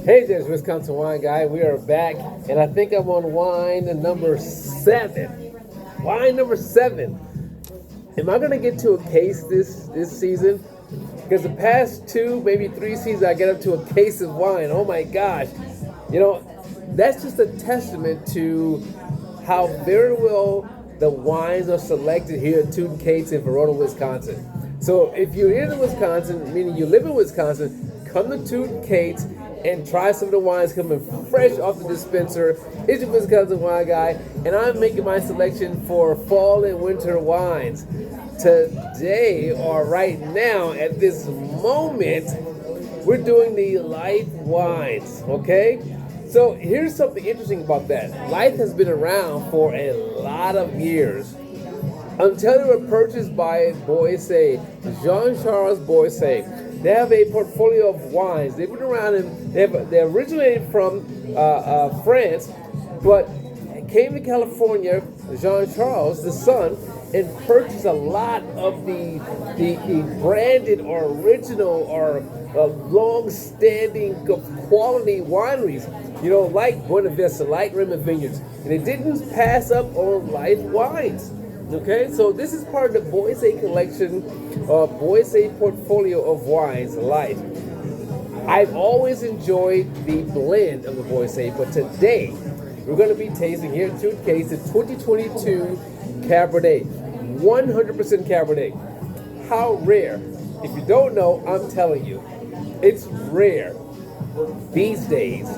Hey, there's Wisconsin Wine Guy. We are back, and I think I'm on wine number 7. Wine number 7. Am I gonna get to a case this season? Because the past 2, maybe 3 seasons, I get up to a case of wine. Oh my gosh! You know, that's just a testament to how very well the wines are selected here at Toot Kates in Verona, Wisconsin. So if you're in Wisconsin, meaning you live in Wisconsin, come to Toot Kates and try some of the wines coming fresh off the dispenser. It's your Wisconsin Wine Guy, and I'm making my selection for fall and winter wines. Today, or right now, at this moment, we're doing the Lyeth wines, okay? So here's something interesting about that. Lyeth has been around for a lot of years. Until they were purchased by Boisset, Jean-Charles Boisset. They have a portfolio of wines. They've been around, and they originated from France, but came to California, Jean-Charles, the son, and purchased a lot of the branded or original or long-standing quality wineries, like Buena Vista, like Raymond Vineyards. And they didn't pass up on Lyeth wines. Okay, so this is part of the Boisset collection, Boisset portfolio of wines, Lyeth. I've always enjoyed the blend of the Boisset, but today we're going to be tasting here at Toot Kates the 2022 Cabernet, 100% Cabernet. How rare? If you don't know, I'm telling you, it's rare these days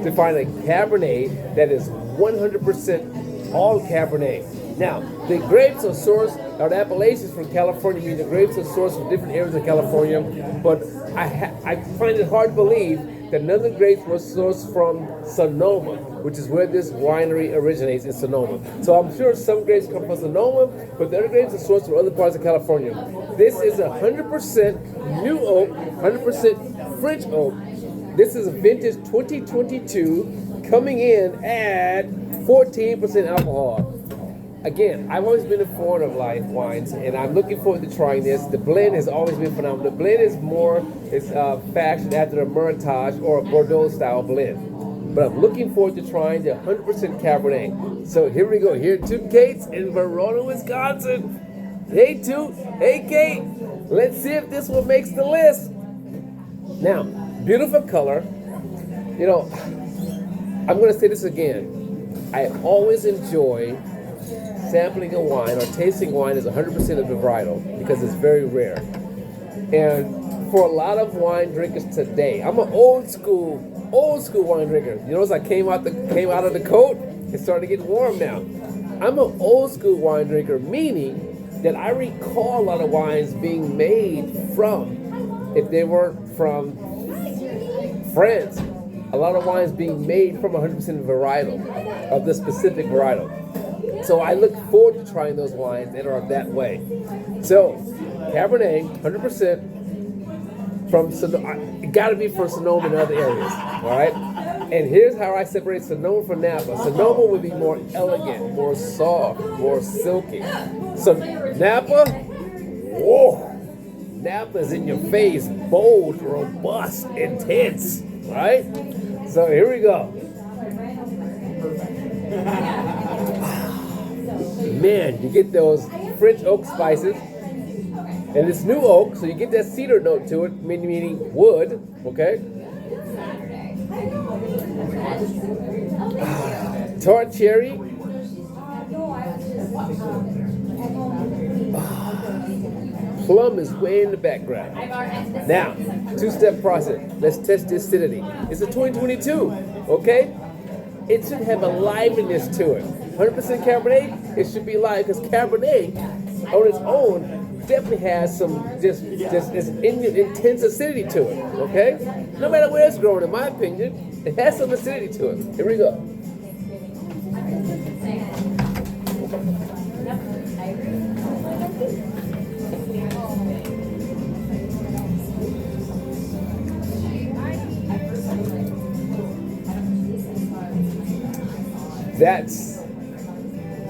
to find a Cabernet that is 100% all Cabernet. Now, the grapes are sourced, or the appellations from California, meaning the grapes are sourced from different areas of California, but I find it hard to believe that none of the grapes were sourced from Sonoma, which is where this winery originates, in Sonoma. So I'm sure some grapes come from Sonoma, but the other grapes are sourced from other parts of California. This is 100% new oak, 100% French oak. This is a vintage 2022, coming in at 14% alcohol. Again, I've always been a fan of Lyeth wines, and I'm looking forward to trying this. The blend has always been phenomenal. The blend is fashioned after a Meritage or a Bordeaux style blend. But I'm looking forward to trying the 100% Cabernet. So here we go, here at Toot Kates in Verona, Wisconsin. Hey Toot, hey Kate, let's see if this one makes the list. Now, beautiful color. I'm going to say this again. I always enjoy sampling a wine or tasting wine is 100% of the varietal because it's very rare. And for a lot of wine drinkers today, I'm an old school wine drinker. You notice I came out of the coat. It's starting to get warm now. I'm an old school wine drinker, meaning that I recall a lot of wines being made from, if they weren't from France, a lot of wines being made from 100% varietal, of the specific varietal. So I look forward to trying those wines that are that way. So, Cabernet, 100% from Sonoma. It got to be from Sonoma and other areas, all right? And here's how I separate Sonoma from Napa. Sonoma would be more elegant, more soft, more silky. So Napa, whoa! Napa's in your face, bold, robust, intense, right? So here we go. Man, you get those French oak spices, and it's new oak, so you get that cedar note to it, meaning wood, okay? Tart cherry. Plum is way in the background. Now, two-step process. Let's test this acidity. It's a 2022, okay? It should have a liveliness to it. 100% Cabernet, it should be live, because Cabernet on its own definitely has some just this intense acidity to it, okay? No matter where it's grown, in my opinion, it has some acidity to it. Here we go. That's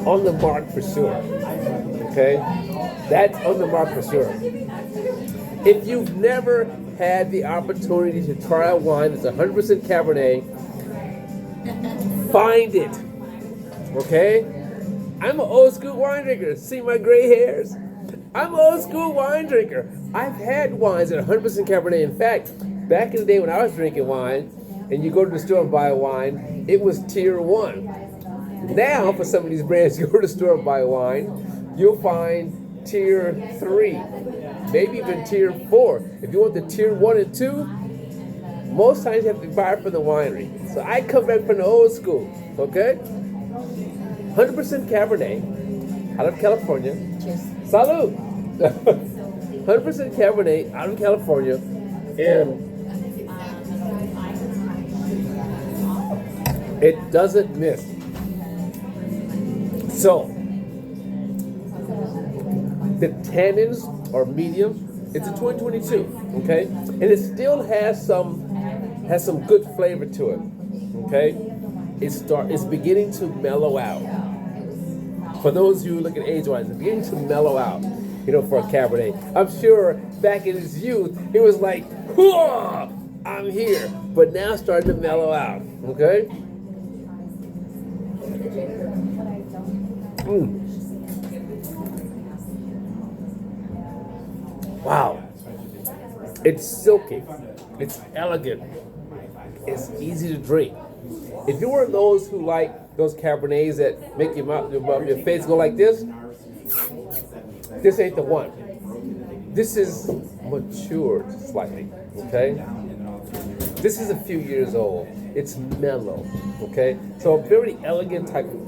on the mark for sure. Okay? That's on the mark for sure. If you've never had the opportunity to try a wine that's 100% Cabernet, find it. Okay? I'm an old school wine drinker. See my gray hairs? I'm an old school wine drinker. I've had wines that are 100% Cabernet. In fact, back in the day when I was drinking wine, and you go to the store and buy a wine, it was tier 1. Now, for some of these brands, you go to the store and buy wine, you'll find tier 3, maybe even tier 4. If you want the tier 1 and 2, most times you have to buy it from the winery. So I come back from the old school, okay? 100% Cabernet out of California. Cheers. Salud! 100% Cabernet out of California. And it doesn't miss. So, the tannins are medium. It's a 2022, okay? And it still has some good flavor to it, okay? It's beginning to mellow out. For those of you who look at age wines, it's beginning to mellow out, for a Cabernet. I'm sure back in his youth, it was like, whoa, I'm here. But now it's starting to mellow out, okay? Wow. It's silky. It's elegant. It's easy to drink. If you're one of those who like those Cabernets that make your face go like this ain't the one. This is matured slightly, okay? This is a few years old. It's mellow, okay? So a very elegant type of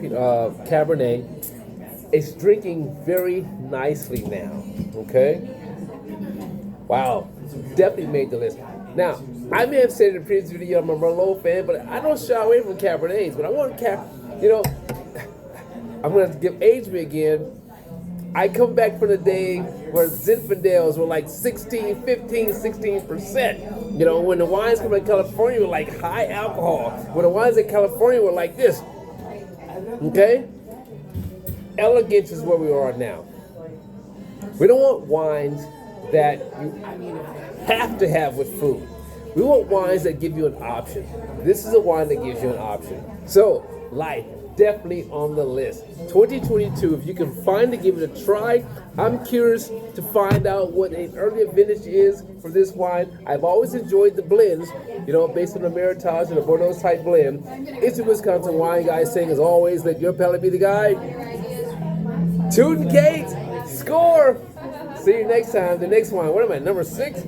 Cabernet. It's drinking very nicely now, okay? Wow, definitely made the list. Now, I may have said in the previous video I'm a Merlot fan, but I don't shy away from Cabernets. But I want I'm going to age me again. I come back from the day where Zinfandels were like 16, 15, 16%. When the wines come in California were like high alcohol. When the wines in California were like this. Okay? Elegance is where we are now. We don't want wines that you have to have with food. We want wines that give you an option. This is a wine that gives you an option. So, Lyeth, definitely on the list. 2022, if you can find it, give it a try. I'm curious to find out what an earlier vintage is for this wine. I've always enjoyed the blends, based on the Meritage and the Bordeaux type blend. It's a Wisconsin wine guy saying, as always, let your palate be the guide. Toot Kates, score! See you next time. The next wine, what am I, number 6?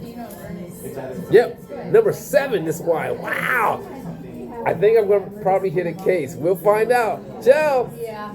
Yep, number 7, this wine. Wow! I think I'm going to probably hit a case. We'll find out. Ciao! Yeah.